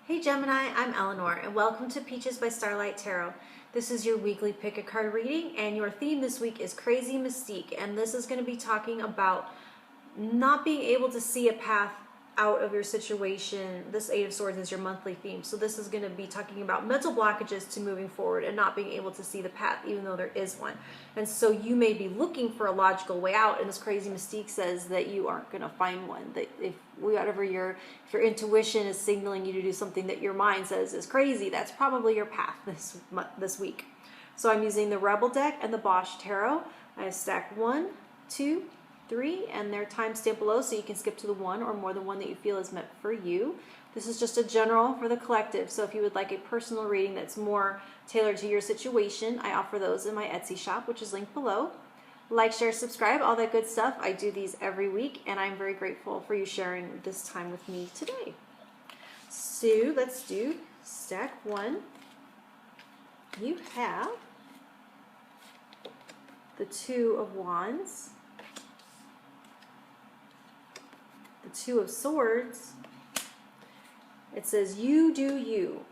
Hey Gemini, I'm Eleanor and welcome to Peaches by Starlight Tarot. This is your weekly pick a card reading and your theme this week is Crazy Mystique, and this is going to be talking about not being able to see a path out of your situation. This Eight of Swords is your monthly theme, so this is going to be talking about mental blockages to moving forward and not being able to see the path even though there is one. And so you may be looking for a logical way out, and this Crazy Mystique says that you aren't going to find one. That if your intuition is signaling you to do something that your mind says is crazy, that's probably your path this week. So I'm using the Rebel deck and the Bosch Tarot. I have stacked 1, 2, 3, and they're timestamped below, so you can skip to the one or more than one that you feel is meant for you. This is just a general for the collective, so if you would like a personal reading that's more tailored to your situation, I offer those in my Etsy shop, which is linked below. Like, share, subscribe, all that good stuff. I do these every week, and I'm very grateful for you sharing this time with me today. So let's do stack 1. You have the Two of Wands, the Two of Swords. It says, you do you.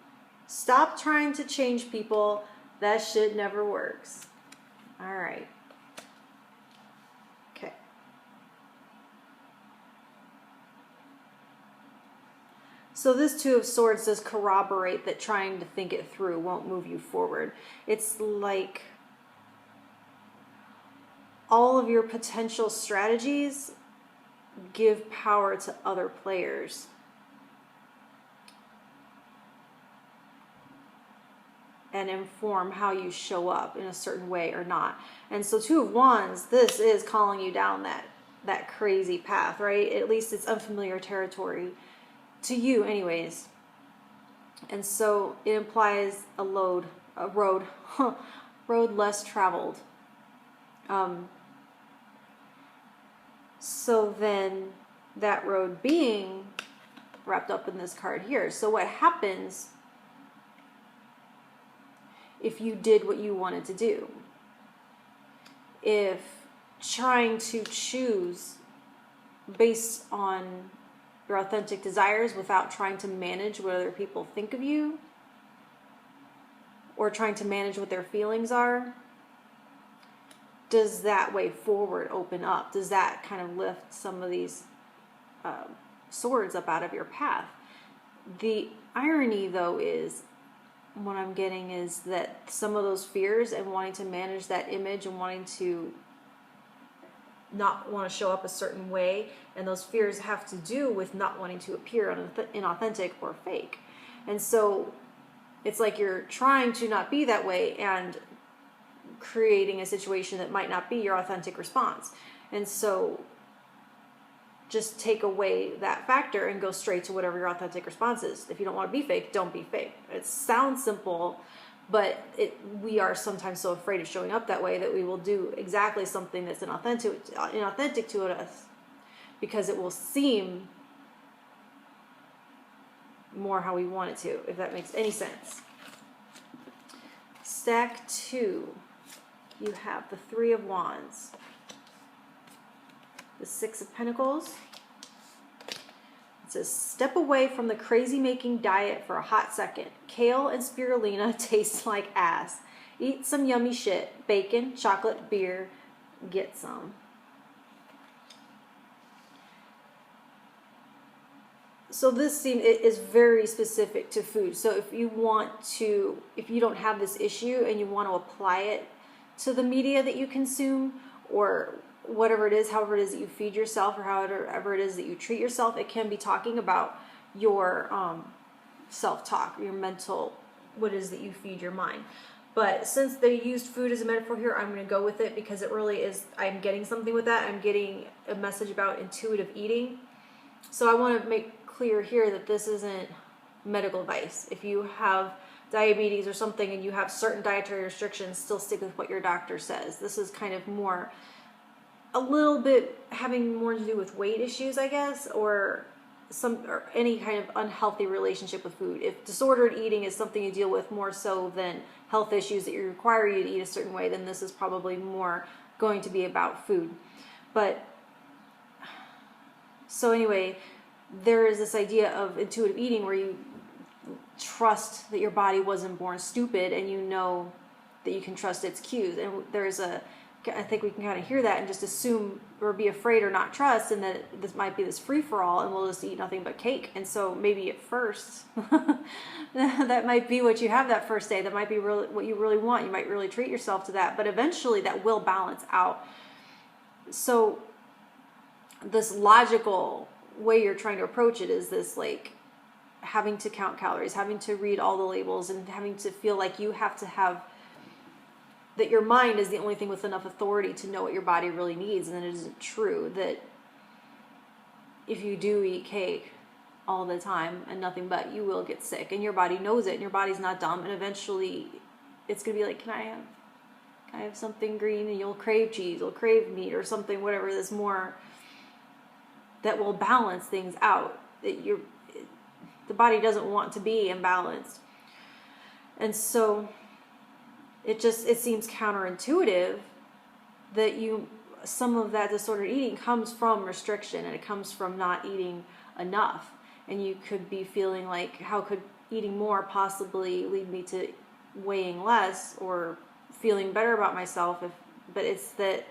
Stop trying to change people. That shit never works. All right. Okay. So this Two of Swords does corroborate that trying to think it through won't move you forward. It's like all of your potential strategies give power to other players. And inform how you show up in a certain way or not. And so Two of Wands, this is calling you down that crazy path, right? At least it's unfamiliar territory to you anyways. And so it implies a road less traveled. So then that road being wrapped up in this card here. So what happens if you did what you wanted to do? If trying to choose based on your authentic desires without trying to manage what other people think of you, or trying to manage what their feelings are, does that way forward open up? Does that kind of lift some of these swords up out of your path? The irony, though, is what I'm getting is that some of those fears and wanting to manage that image and wanting to not want to show up a certain way, and those fears have to do with not wanting to appear inauthentic or fake. And so it's like you're trying to not be that way and creating a situation that might not be your authentic response. And so just take away that factor and go straight to whatever your authentic response is. If you don't want to be fake, don't be fake. It sounds simple, but we are sometimes so afraid of showing up that way that we will do exactly something that's inauthentic to us because it will seem more how we want it to, if that makes any sense. Stack 2, you have the Three of Wands, the Six of Pentacles. It says, step away from the crazy-making diet for a hot second. Kale and spirulina taste like ass. Eat some yummy shit. Bacon, chocolate, beer. Get some. So this scene is very specific to food. So if you don't have this issue and you want to apply it to the media that you consume, or whatever it is, however it is that you feed yourself, or however it is that you treat yourself, it can be talking about your self-talk, your mental, what it is that you feed your mind. But since they used food as a metaphor here, I'm going to go with it because it really is, I'm getting something with that. I'm getting a message about intuitive eating. So I want to make clear here that this isn't medical advice. If you have diabetes or something and you have certain dietary restrictions, still stick with what your doctor says. This is kind of more, a little bit having more to do with weight issues, I guess, or any kind of unhealthy relationship with food. If disordered eating is something you deal with more so than health issues that require you to eat a certain way, then this is probably more going to be about food. But so anyway, there is this idea of intuitive eating where you trust that your body wasn't born stupid, and you know that you can trust its cues. And I think we can kind of hear that and just assume or be afraid or not trust, and that this might be this free-for-all and we'll just eat nothing but cake. And so maybe at first that might be what you have that first day. That might be really what you really want. You might really treat yourself to that, but eventually that will balance out. So this logical way you're trying to approach it is this, like, having to count calories, having to read all the labels, and having to feel like you have to have, that your mind is the only thing with enough authority to know what your body really needs. And then it isn't true that if you do eat cake all the time and nothing but, you will get sick, and your body knows it, and your body's not dumb, and eventually it's going to be like, can I have something green? And you'll crave cheese, you'll crave meat or something, whatever, that's more, that will balance things out. The body doesn't want to be imbalanced. And so it seems counterintuitive that some of that disordered eating comes from restriction, and it comes from not eating enough. And you could be feeling like, how could eating more possibly lead me to weighing less or feeling better about myself? But it's that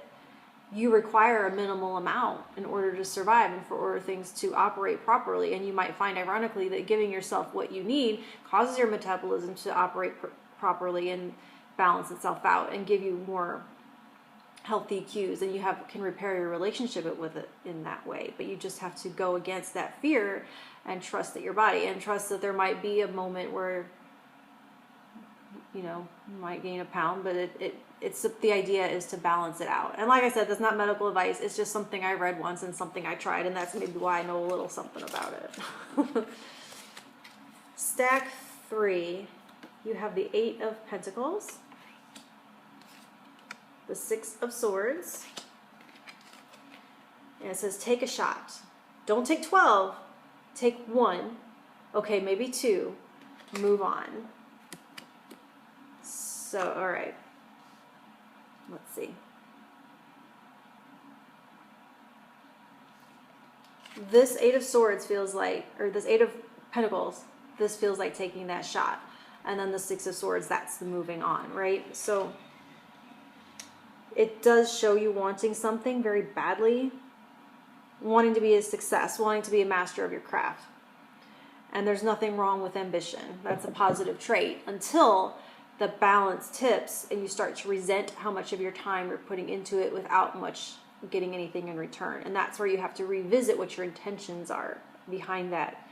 you require a minimal amount in order to survive and for order things to operate properly. And you might find, ironically, that giving yourself what you need causes your metabolism to operate properly and balance itself out and give you more healthy cues, and you can repair your relationship with it in that way. But you just have to go against that fear and trust that your body, and trust that there might be a moment where you might gain a pound, but it's the idea is to balance it out. And like I said, that's not medical advice. It's just something I read once and something I tried, and that's maybe why I know a little something about it. Stack 3, you have the 8 of Pentacles, the 6 of Swords, and it says take a shot. Don't take 12, take 1, okay, maybe 2, move on. So, all right, let's see. This 8 of Swords feels like, or this 8 of Pentacles, this feels like taking that shot. And then the 6 of Swords, that's the moving on, right? So it does show you wanting something very badly, wanting to be a success, wanting to be a master of your craft. And there's nothing wrong with ambition. That's a positive trait until the balance tips and you start to resent how much of your time you're putting into it without much getting anything in return. And that's where you have to revisit what your intentions are behind that.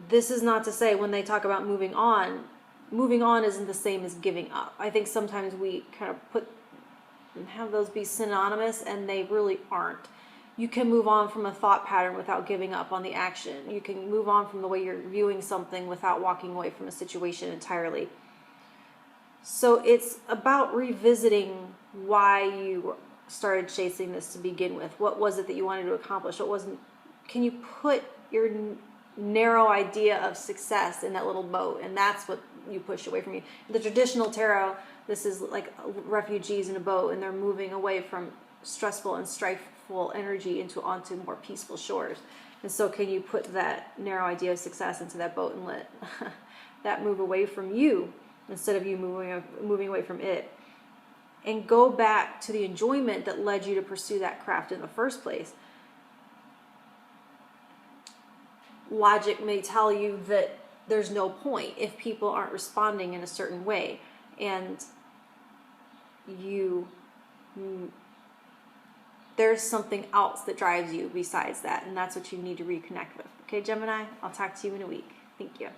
This is not to say when they talk about moving on isn't the same as giving up. I think sometimes we kind of have those be synonymous, and they really aren't. You can move on from a thought pattern without giving up on the action. You can move on from the way you're viewing something without walking away from a situation entirely. So it's about revisiting why you started chasing this to begin with. What was it that you wanted to accomplish? Can you put your narrow idea of success in that little boat? And that's what you push away from you. The traditional tarot, this is like refugees in a boat, and they're moving away from stressful and strifeful energy onto more peaceful shores. And so can you put that narrow idea of success into that boat and let that move away from you instead of you moving away from it, and go back to the enjoyment that led you to pursue that craft in the first place. Logic may tell you that there's no point if people aren't responding in a certain way, and there's something else that drives you besides that, and that's what you need to reconnect with. Okay, Gemini, I'll talk to you in a week. Thank you.